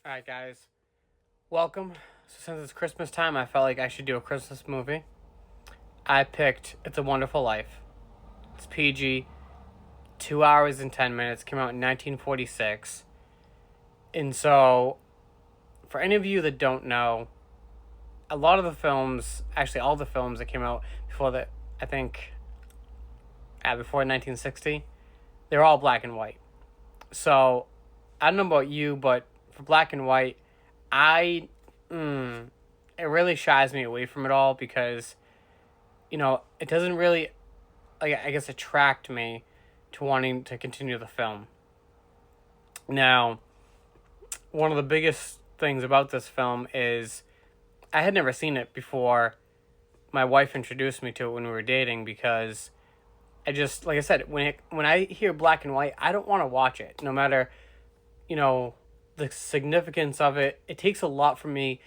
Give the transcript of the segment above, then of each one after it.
All right, guys, welcome. So since it's Christmas time, I felt like I should do a Christmas movie. I picked It's a Wonderful Life. It's PG, 2 hours and 10 minutes. Came out in 1946. And so, for any of you that don't know, a lot of the films, actually all the films that came out before that, I think, before 1960, they're all black and white. So, I don't know about you, but for black and white, I, it really shies me away from it all because it doesn't really, like, I guess, attract me to wanting to continue the film. Now, one of the biggest things about this film is I had never seen it before my wife introduced me to it when we were dating because I just, like I said, when I hear black and white, I don't want to watch it. No matter, you know, the significance of it, it takes a lot for me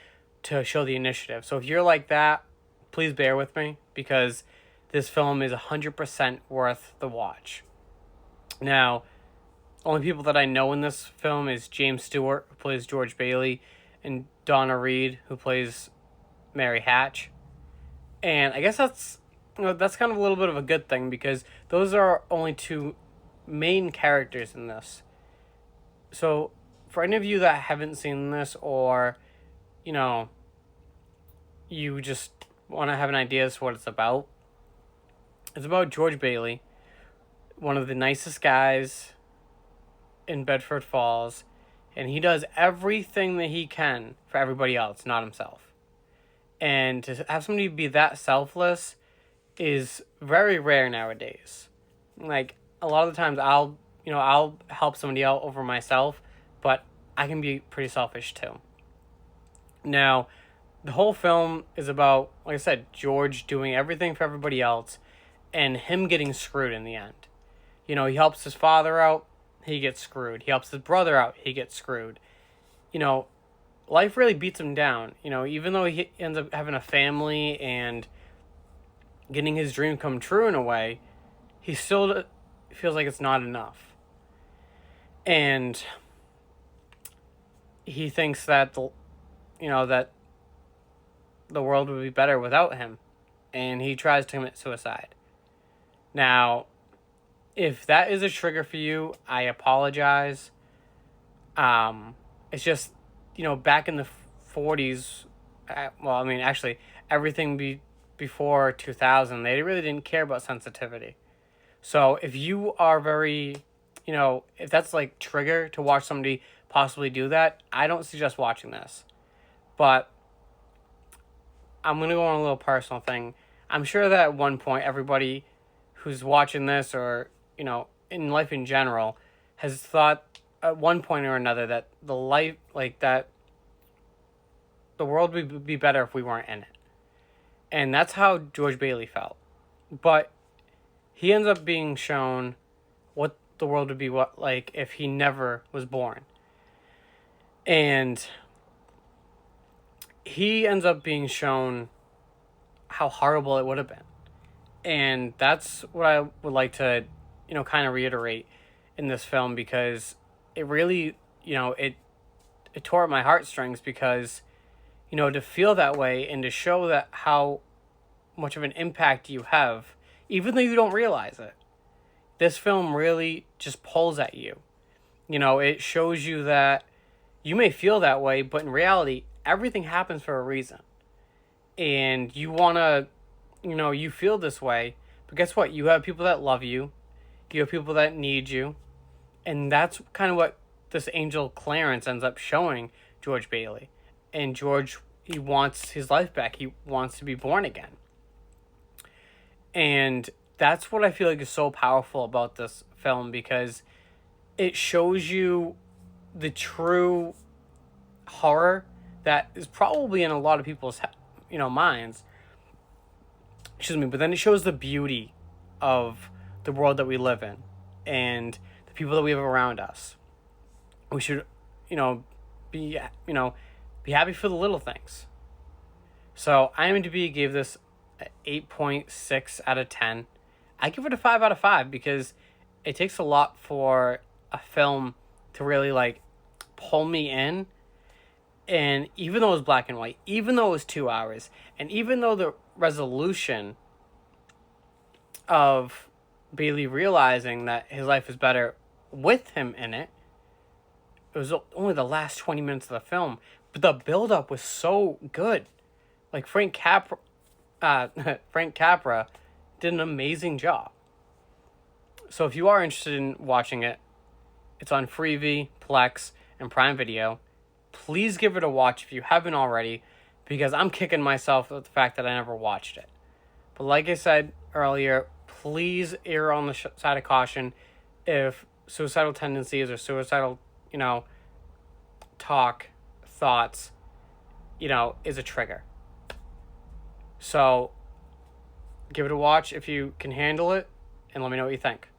to show the initiative. So if you're like that, please bear with me because this film is 100% worth the watch. Now, only people that I know in this film is James Stewart, who plays George Bailey, and Donna Reed, who plays Mary Hatch. And I guess that's kind of a little bit of a good thing because those are only two main characters in this. So, for any of you that haven't seen this or, you know, you just want to have an idea as to what it's about George Bailey, one of the nicest guys in Bedford Falls, and he does everything that he can for everybody else, not himself. And to have somebody be that selfless is very rare nowadays. Like a lot of the times I'll help somebody out over myself, but I can be pretty selfish too. Now, the whole film is about, like I said, George doing everything for everybody else and him getting screwed in the end. He helps his father out, he gets screwed. He helps his brother out, he gets screwed. You know, life really beats him down. Even though he ends up having a family and getting his dream come true in a way, he still feels like it's not enough. And he thinks that that the world would be better without him, and he tries to commit suicide. Now, if that is a trigger for you, I apologize. It's just, back in the 40s, well, I mean, actually, before 2000, they really didn't care about sensitivity. So if you are very, if that's like trigger to watch somebody possibly do that, I don't suggest watching this. But I'm going to go on a little personal thing. I'm sure that at one point, everybody who's watching this or, in life in general, has thought at one point or another that the world would be better if we weren't in it. And that's how George Bailey felt. But he ends up being shown what the world would be like if he never was born. And he ends up being shown how horrible it would have been. And that's what I would like to, kind of reiterate in this film because it really, it tore at my heartstrings because, to feel that way and to show that how much of an impact you have, even though you don't realize it. This film really just pulls at you. It shows you that you may feel that way, but in reality, everything happens for a reason. And you want to, you feel this way, but guess what? You have people that love you. You have people that need you. And that's kind of what this angel Clarence ends up showing George Bailey. And George, he wants his life back. He wants to be born again. And that's what I feel like is so powerful about this film because it shows you the true horror that is probably in a lot of people's minds. Excuse me, but then it shows the beauty of the world that we live in and the people that we have around us. We should, be be happy for the little things. So IMDb gave this 8.6 out of 10. I give it a 5 out of 5 because it takes a lot for a film to really pull me in And even though it was black and white, even though it was 2 hours, and even though the resolution of Bailey realizing that his life is better with him in it, it was only the last 20 minutes of the film, but the build-up was so good. Like, Frank Capra did an amazing job. So if you are interested in watching it, it's on Freevee, Plex, and Prime Video. Please give it a watch if you haven't already, because I'm kicking myself with the fact that I never watched it. But like I said earlier, please err on the side of caution if suicidal tendencies or suicidal, talk, thoughts, is a trigger. So give it a watch if you can handle it, and let me know what you think.